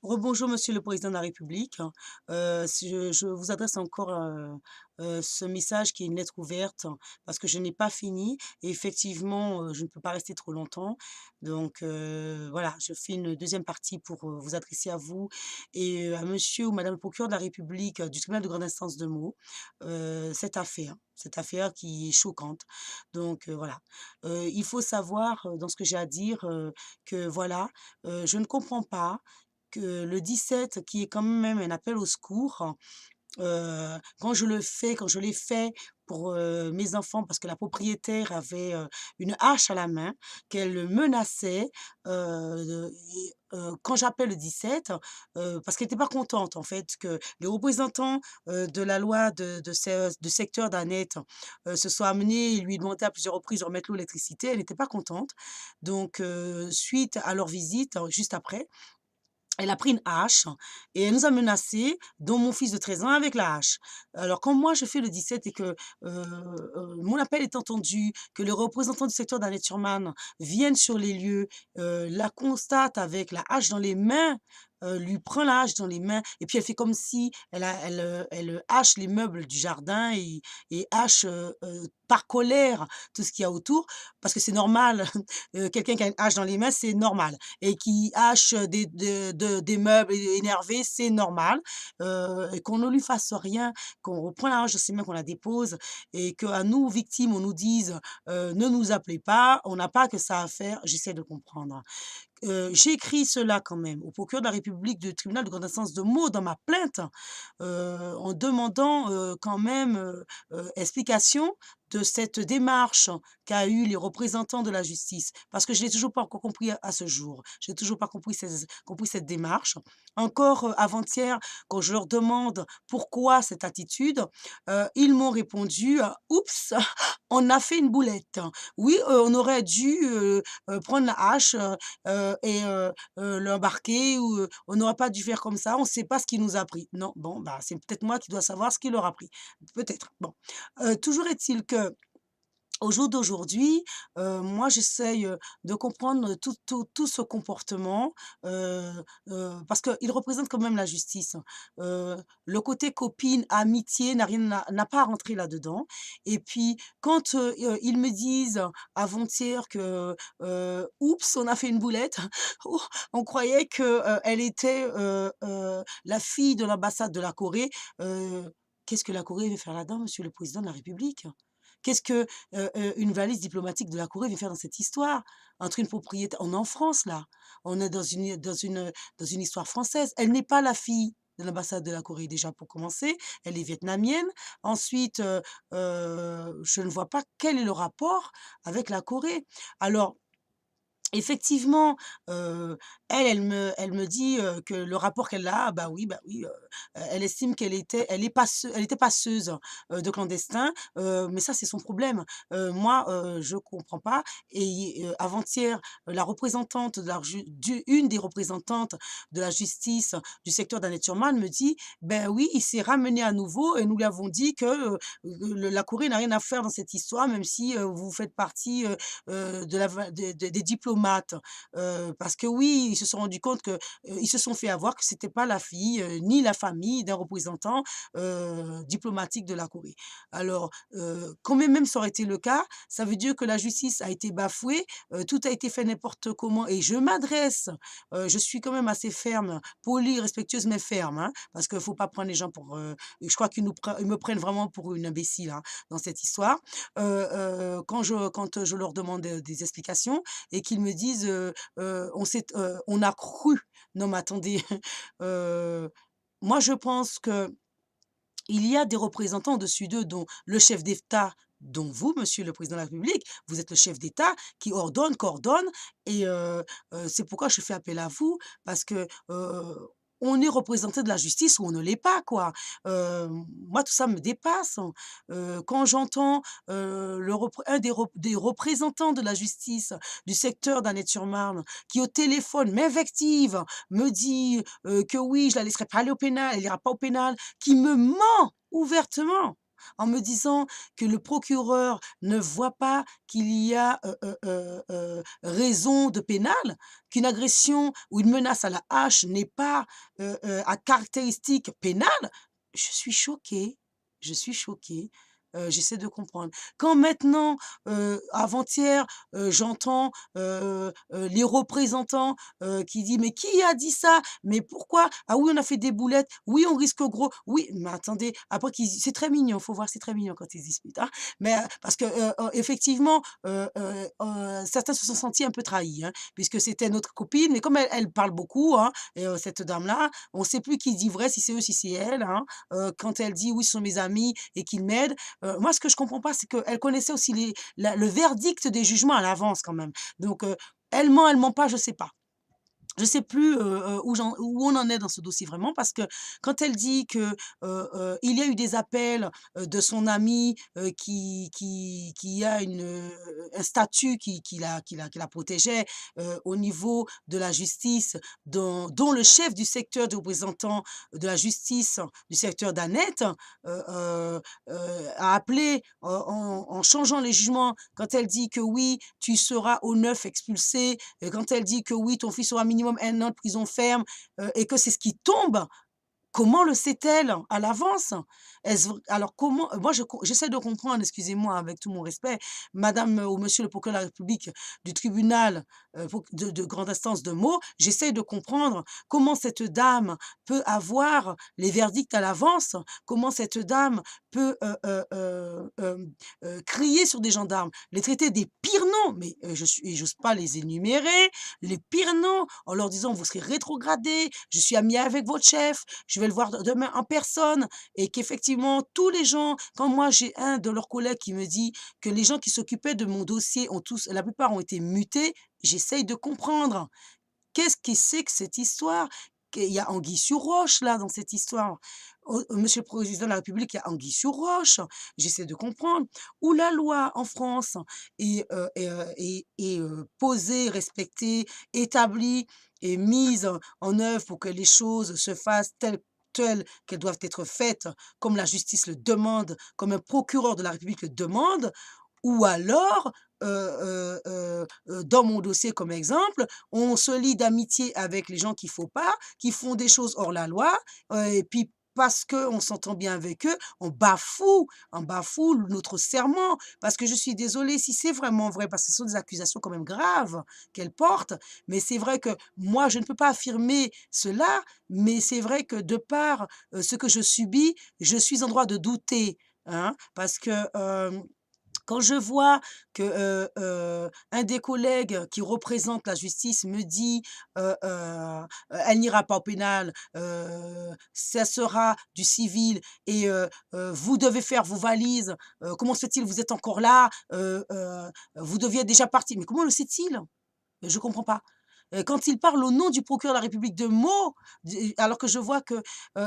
Rebonjour, Monsieur le Président de la République. Je vous adresse encore ce message qui est une lettre ouverte parce que je n'ai pas fini et effectivement, je ne peux pas rester trop longtemps. Donc voilà, je fais une deuxième partie pour vous adresser à vous et à Monsieur ou Madame le procureur de la République du tribunal de grande instance de Meaux, cette affaire qui est choquante. Donc voilà. Il faut savoir dans ce que j'ai à dire que voilà, je ne comprends pas que le 17 qui est quand même un appel au secours, quand je l'ai fait pour, mes enfants parce que la propriétaire avait, une hache à la main, qu'elle menaçait, quand j'appelle le 17, parce qu'elle était pas contente en fait que les représentants, de la loi de secteur d'Annette, se soient amenés et lui demandaient à plusieurs reprises de remettre l'eau, l'électricité. Elle n'était pas contente. Donc, suite à leur visite, juste après, elle a pris une hache et elle nous a menacés, dont mon fils de 13 ans, avec la hache. Alors quand moi je fais le 17 et que, mon appel est entendu, que les représentants du secteur d'Annette-sur-Marne viennent sur les lieux, la constatent avec la hache dans les mains, lui prend la hache dans les mains et puis elle fait comme si elle hache les meubles du jardin et hache, par colère tout ce qu'il y a autour. Parce que c'est normal, quelqu'un qui a une hache dans les mains, c'est normal et qui hache des meubles énervés, c'est normal, et qu'on ne lui fasse rien, qu'on reprend la hache de ses mains, qu'on la dépose et qu'à nous, victimes, on nous dise, «Ne nous appelez pas, on n'a pas que ça à faire», j'essaie de comprendre. J'ai écrit cela quand même au procureur de la République du tribunal de grande instance de Meaux dans ma plainte, en demandant, quand même, explication de cette démarche qu'a eu les représentants de la justice. Parce que je n'ai toujours pas encore compris à ce jour. Je n'ai toujours pas compris cette démarche. Encore, avant-hier, quand je leur demande pourquoi cette attitude, ils m'ont répondu: «Oups, on a fait une boulette. Oui, on aurait dû, prendre la hache, l'embarquer ou, on n'aurait pas dû faire comme ça, on ne sait pas ce qui nous a pris. Non, bon, bah, c'est peut-être moi qui dois savoir ce qui leur a pris. Peut-être. Bon, toujours est-il que au jour d'aujourd'hui, moi j'essaye, de comprendre tout ce comportement, heu parce qu'il représente quand même la justice. Le côté copine, amitié n'a pas à rentrer là-dedans et puis quand, ils me disent avant-hier que, «Oups, on a fait une boulette», oh, on croyait que, elle était, la fille de l'ambassade de la Corée. Qu'est-ce que la Corée veut faire là-dedans, monsieur le président de la République? Qu'est-ce que, une valise diplomatique de la Corée vient faire dans cette histoire? Entre une propriétaire on est en France là, on est dans une histoire française. Elle n'est pas la fille de l'ambassade de la Corée déjà pour commencer, elle est vietnamienne. Ensuite, je ne vois pas quel est le rapport avec la Corée. Alors effectivement, elle me dit, que le rapport qu'elle a, bah oui, elle estime elle était passeuse, de clandestins, mais ça, c'est son problème. Moi, je comprends pas et avant-hier, la représentante de la ju du une des représentantes de la justice du secteur d'Annette-sur-Marne me dit: «Ben oui, il s'est ramené à nouveau et nous lui avons dit que, le la Corée n'a rien à faire dans cette histoire, même si, vous faites partie, de la va des diplomates, parce que oui, ils se sont rendus compte que, ils se sont fait avoir, que c'était pas la fille, ni la famille d'un représentant, diplomatique de la Corée. Alors, quand même ça aurait été le cas, ça veut dire que la justice a été bafouée, tout a été fait n'importe comment et je suis quand même assez ferme, polie, respectueuse, mais ferme, hein, parce qu'il faut pas prendre les gens pour, je crois ils me prennent vraiment pour une imbécile, hein, dans cette histoire. Quand je leur demande, des explications et qu'ils me disent, «On a cru». Non mais attendez, heu, moi je pense qu'il y a des représentants au-dessus d'eux, dont le chef d'État, dont vous, monsieur le président de la République, vous êtes le chef d'État qui ordonne, coordonne et c'est pourquoi je fais appel à vous parce que, on est représenté de la justice ou on ne l'est pas, quoi. Moi tout ça me dépasse, hein. Quand j'entends, le repré un des représentants de la justice du secteur d'Annette-sur-Marne qui au téléphone m'invective, me dit, que oui, je la laisserai pas aller au pénal, elle ira pas au pénal, qui me ment ouvertement. en me disant que le procureur ne voit pas qu'il y a, raison de pénal, qu'une agression ou une menace à la hache n'est pas, à caractéristique pénale, je suis choquée, je suis choquée. J'essaie de comprendre. Quand maintenant, avant-hier, j'entends, les représentants, qui disent: «Mais qui a dit ça? Mais pourquoi? Ah oui, on a fait des boulettes. Oui, on risque gros. Oui». Mais attendez, après qu'ils c'est très mignon, faut voir, c'est très mignon quand ils disputent, hein. Mais, parce que, effectivement, certains se sont sentis un peu trahis, hein, puisque c'était notre copine, mais comme elle parle beaucoup, hein, et cette dame-là, on ne sait plus qui dit vrai, si c'est eux, si c'est elle, hein. Quand elle dit: «Oui, ce sont mes amis et qu'ils m'aident», moi, ce que je comprends pas, c'est qu'elle connaissait aussi le verdict des jugements à l'avance quand même. Donc, elle ment pas, je sais pas. Je sais plus, où on en est dans ce dossier vraiment parce que quand elle dit que, il y a eu des appels, de son ami, qui a un statut qui la protégeait, au niveau de la justice, dont le chef du secteur des représentants de la justice du secteur d'Annette, a appelé en changeant les jugements quand elle dit que: «Oui, tu seras au 9 expulsé», et quand elle dit que: «Oui, ton fils aura minimum 1 an de prison ferme», et que c'est ce qui tombe, comment le sait-elle à l'avance? Est-ce v alors comment moi j'essaie de comprendre, excusez-moi avec tout mon respect, madame, ou monsieur le procureur de la République du tribunal, de grande instance de Meaux, j'essaie de comprendre comment cette dame peut avoir les verdicts à l'avance, comment cette dame peut, crier sur des gendarmes, les traiter des pires noms, mais, j'ose pas les énumérer, les pires noms, en leur disant: «Vous serez rétrogradés, je suis amie avec votre chef, je vais le voir demain en personne», et qu'effectivement tous les gens quand moi j'ai un de leurs collègues qui me dit que les gens qui s'occupaient de mon dossier ont tous la plupart ont été mutés, j'essaye de comprendre. Qu'est-ce que c'est que cette histoire? Qu'il y a anguille sous roche là dans cette histoire. Monsieur le président de la République, il y a anguille sous roche. J'essaie de comprendre. Où la loi en France est posée, respectée, établie et mise en œuvre pour que les choses se fassent telles qu'elles doivent être faites, comme la justice le demande, comme un procureur de la République le demande, ou alors, dans mon dossier comme exemple, on se lie d'amitié avec les gens qu'il faut pas, qui font des choses hors la loi, et puis parce qu'on s'entend bien avec eux, on bafoue notre serment. Parce que je suis désolée, si c'est vraiment vrai, parce que ce sont des accusations quand même graves qu'elle porte, mais c'est vrai que moi, je ne peux pas affirmer cela, mais c'est vrai que de par, ce que je subis, je suis en droit de douter, hein. Parce que, quand je vois que, un des collègues qui représente la justice me dit, «Elle n'ira pas au pénal, ça sera du civil et vous devez faire vos valises, comment se fait-il? Vous êtes encore là, vous deviez être déjà parti». Mais comment le sait-il? Je comprends pas. Quand il parle au nom du procureur de la République de Meaux, alors que je vois que,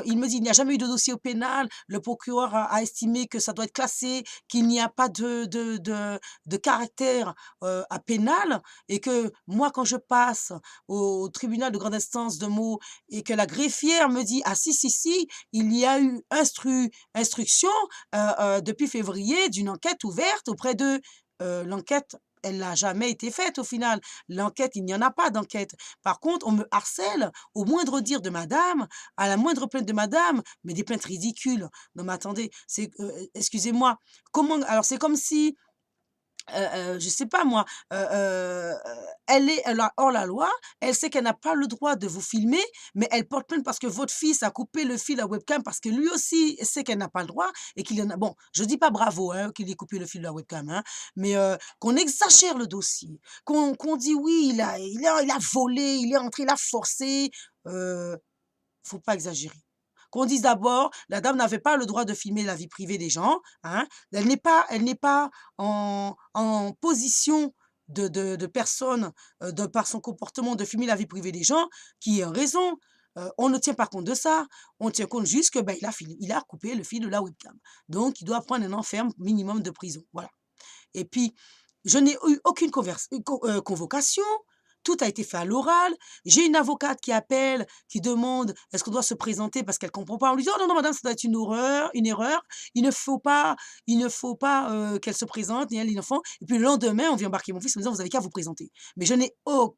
il me dit: «Il n'y a jamais eu de dossier au pénal, le procureur a estimé que ça doit être classé, qu'il n'y a pas de caractère, à pénal», et que moi quand je passe au tribunal de grande instance de Meaux et que la greffière me dit: «Ah si, si, si, il y a eu instruction, depuis février d'une enquête ouverte auprès de l'enquête, elle n'a jamais été faite au final. L'enquête, il n'y en a pas d'enquête. Par contre, on me harcèle au moindre dire de madame, à la moindre plainte de madame, mais des plaintes ridicules. Non mais attendez, excusez-moi, comment alors c'est comme si je sais pas moi, elle a hors la loi, elle sait qu'elle n'a pas le droit de vous filmer, mais elle porte plainte parce que votre fils a coupé le fil à webcam parce que lui aussi sait qu'elle n'a pas le droit et qu'il en a bon, je dis pas bravo, hein, qu'il ait coupé le fil de la webcam, hein, mais qu'on exagère le dossier, qu'on dit: «Oui, il a volé, il est entré, il a forcé», heu, faut pas exagérer. Qu'on dise d'abord, la dame n'avait pas le droit de filmer la vie privée des gens, hein. Elle n'est pas en position de personne, de par son comportement, de filmer la vie privée des gens, qui a raison. On ne tient pas compte de ça. On tient compte juste que, ben, il a coupé le fil de la webcam. Donc il doit prendre un enferme minimum de prison, voilà. Et puis, je n'ai eu aucune convocation. tout a été fait à l'oral. J'ai une avocate qui appelle, qui demande: «Est-ce qu'on doit se présenter?» parce qu'elle comprend pas. On lui dit: «Oh non, non madame, ça doit être une erreur. Il ne faut pas qu'elle se présente, ni elle ni l'enfant». Et puis le lendemain, on vient embarquer mon fils en me disant: «Vous avez qu'à vous présenter». Mais je n'ai aucune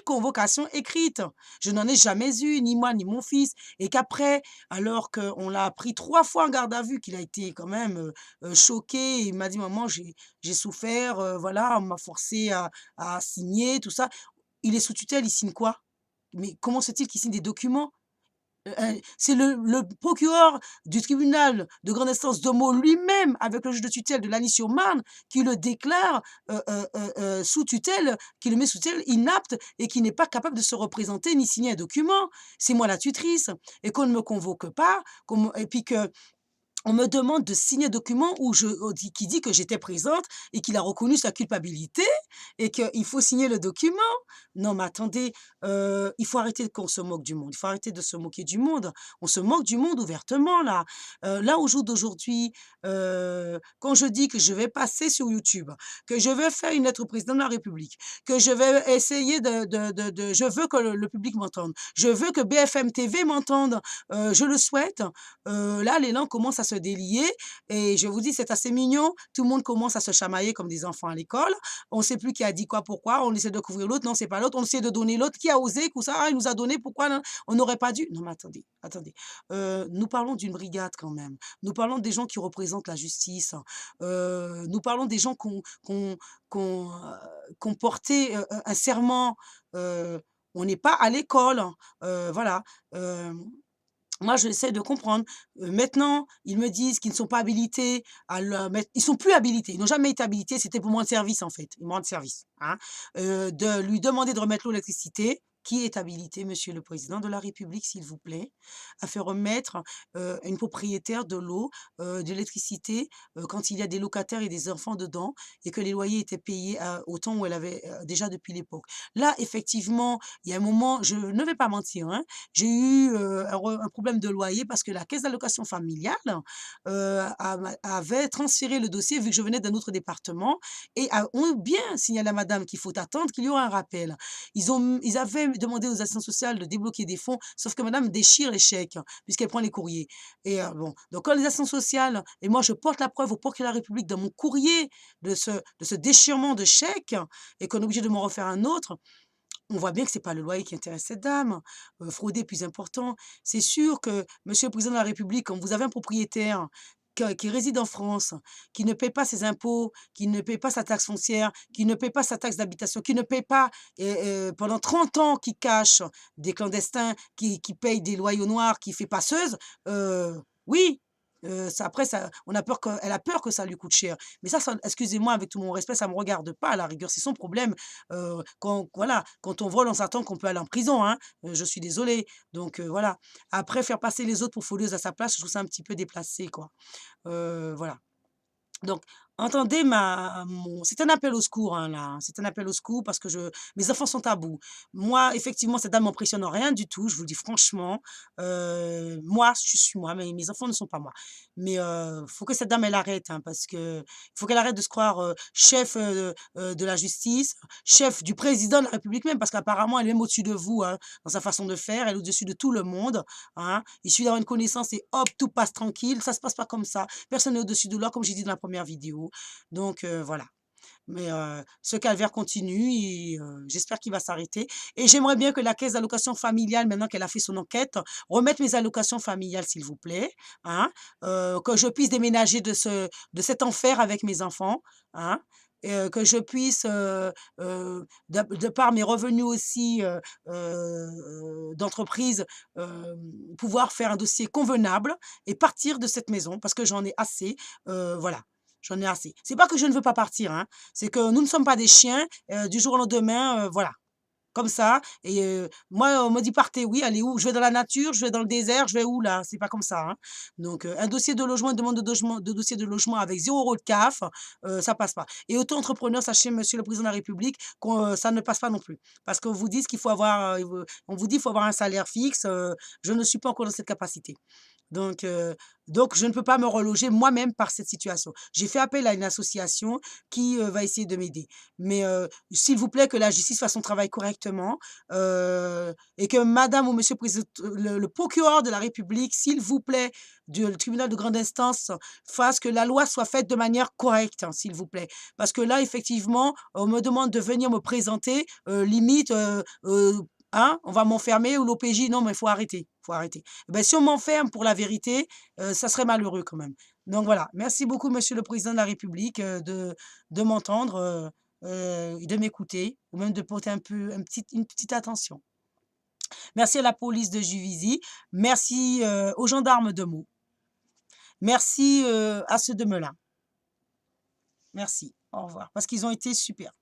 convocation écrite. Je n'en ai jamais eu, ni moi ni mon fils. Et qu'après, alors qu'on l'a pris 3 fois en garde à vue, qu'il a été quand même, choqué. Il m'a dit: «Maman, j'ai souffert, voilà, on m'a forcé à signer, tout ça». Il est sous tutelle, il signe quoi? Mais comment se fait-il qu'il signe des documents? C'est le procureur du tribunal de grande instance de Meaux lui-même, avec le juge de tutelle de Lagny-sur-Marne, qui le déclare, sous tutelle, qui le met sous tutelle inapte et qui n'est pas capable de se représenter ni signer un document. C'est moi la tutrice et qu'on ne me convoque pas, et puis que on me demande de signer un document où qui dit que j'étais présente et qu'il a reconnu sa culpabilité et qu'il faut signer le document. Non, mais attendez, il faut arrêter qu'on se moque du monde. Il faut arrêter de se moquer du monde. On se moque du monde ouvertement, là. Là, au jour d'aujourd'hui, quand je dis que je vais passer sur YouTube, que je vais faire une lettre au président de la République, que je vais essayer je veux que le public m'entende, je veux que BFM TV m'entende, je le souhaite. Là, l'élan commence à se délier et je vous dis, c'est assez mignon. Tout le monde commence à se chamailler comme des enfants à l'école. On ne sait plus qui a dit quoi, pourquoi. On essaie de couvrir l'autre. Non, c'est pas l'autre. On essaie de donner l'autre. Qui a osé, tout ça, ah, il nous a donné, pourquoi non, on n'aurait pas dû. Non, mais attendez, attendez. Nous parlons d'une brigade quand même. Nous parlons des gens qui représentent la justice. Nous parlons des gens qui ont porté un serment. On n'est pas à l'école. Voilà. Moi, j'essaie de comprendre. Maintenant, ils me disent qu'ils ne sont pas habilités à le mettre, ils sont plus habilités. Ils n'ont jamais été habilités, c'était pour moi de service, en fait. Ils me rendent service, hein. De lui demander de remettre l'eau, l'électricité. Qui est habilité? Monsieur le président de la République, s'il vous plaît, à faire remettre, une propriétaire de l'eau, de l'électricité, quand il y a des locataires et des enfants dedans et que les loyers étaient payés, au temps où elle avait, déjà depuis l'époque. Là, effectivement, il y a un moment, je ne vais pas mentir, hein, j'ai eu, un problème de loyer parce que la caisse d'allocation familiale, avait transféré le dossier vu que je venais d'un autre département et ont bien signalé à madame qu'il faut attendre, qu'il y aura un rappel. Ils avaient demandé aux assistantes sociales de débloquer des fonds, sauf que madame déchire les chèques, puisqu'elle prend les courriers et bon, donc quand les assistantes sociales et moi je porte la preuve au procureur de la République dans mon courrier de ce déchirement de chèques et qu'on est obligé de m'en refaire un autre, on voit bien que c'est pas le loyer qui intéresse cette dame. Frauder plus important. C'est sûr que, monsieur le président de la République, quand vous avez un propriétaire qui réside en France, qui ne paie pas ses impôts, qui ne paie pas sa taxe foncière, qui ne paie pas sa taxe d'habitation, qui ne paie pas, pendant 30 ans, qui cache des clandestins, qui paye des loyers noirs, qui fait passeuse, oui, ça après ça on a peur que elle a peur que ça lui coûte cher. Mais ça excusez-moi avec tout mon respect, ça me regarde pas à la rigueur, c'est son problème. Quand voilà, quand on vole, on s'attend qu'on peut aller en prison, hein. Je suis désolée. Donc voilà. Après faire passer les autres pour voleuses à sa place, je trouve ça un petit peu déplacé, quoi. Voilà. Donc, entendez c'est un appel au secours, hein, là, hein. C'est un appel au secours parce que mes enfants sont à bout. Moi, effectivement, cette dame m'impressionne en rien du tout, je vous le dis franchement. Moi, je suis moi, mais mes enfants ne sont pas moi. Mais faut que cette dame, elle arrête, hein, parce que il faut qu'elle arrête de se croire, chef, de la justice, chef du président de la République même, parce qu'apparemment, elle est même au-dessus de vous, hein, dans sa façon de faire. Elle est au-dessus de tout le monde, hein. Il suffit d'avoir une connaissance et hop, tout passe tranquille. Ça se passe pas comme ça. Personne n'est au-dessus de l'autre, comme j'ai dit dans la première vidéo. Donc voilà. Mais ce calvaire continue et j'espère qu'il va s'arrêter et j'aimerais bien que la caisse d'allocation familiale, maintenant qu'elle a fait son enquête, remette mes allocations familiales, s'il vous plaît, hein, que je puisse déménager de cet enfer avec mes enfants, hein, et que je puisse, de par mes revenus aussi, d'entreprise, pouvoir faire un dossier convenable et partir de cette maison parce que j'en ai assez, voilà. J'en ai assez. C'est pas que je ne veux pas partir, hein, c'est que nous ne sommes pas des chiens, du jour au lendemain, voilà, comme ça et moi, on me dit: «Partez», oui, allez où? Je vais dans la nature, je vais dans le désert, je vais où là? C'est pas comme ça, hein. Donc un dossier de logement, une demande de dossier de logement avec 0 € de CAF, ça passe pas et auto-entrepreneur, sachez, monsieur le président de la République, ça ne passe pas non plus. Parce qu'on vous dit qu'il faut avoir, on vous dit: «Il faut avoir un salaire fixe», je ne suis pas encore dans cette capacité. Donc, heu, donc je ne peux pas me reloger moi-même par cette situation. J'ai fait appel à une association qui, va essayer de m'aider. Mais, s'il vous plaît, que la justice fasse son travail correctement, et que madame ou monsieur le procureur de la République, s'il vous plaît, du le tribunal de grande instance, fasse que la loi soit faite de manière correcte, hein, s'il vous plaît. Parce que là, effectivement, on me demande de venir me présenter, limite, hein, on va m'enfermer ou l'OPJ, non mais il faut arrêter, faut arrêter. Ben si on m'enferme pour la vérité, ça serait malheureux quand même. Donc voilà, merci beaucoup monsieur le président de la République, de m'entendre, et de m'écouter ou même de porter une petite attention. Merci à la police de Juvisy, merci, aux gendarmes de Meaux, merci, à ceux de Melun. Merci, au revoir, parce qu'ils ont été super.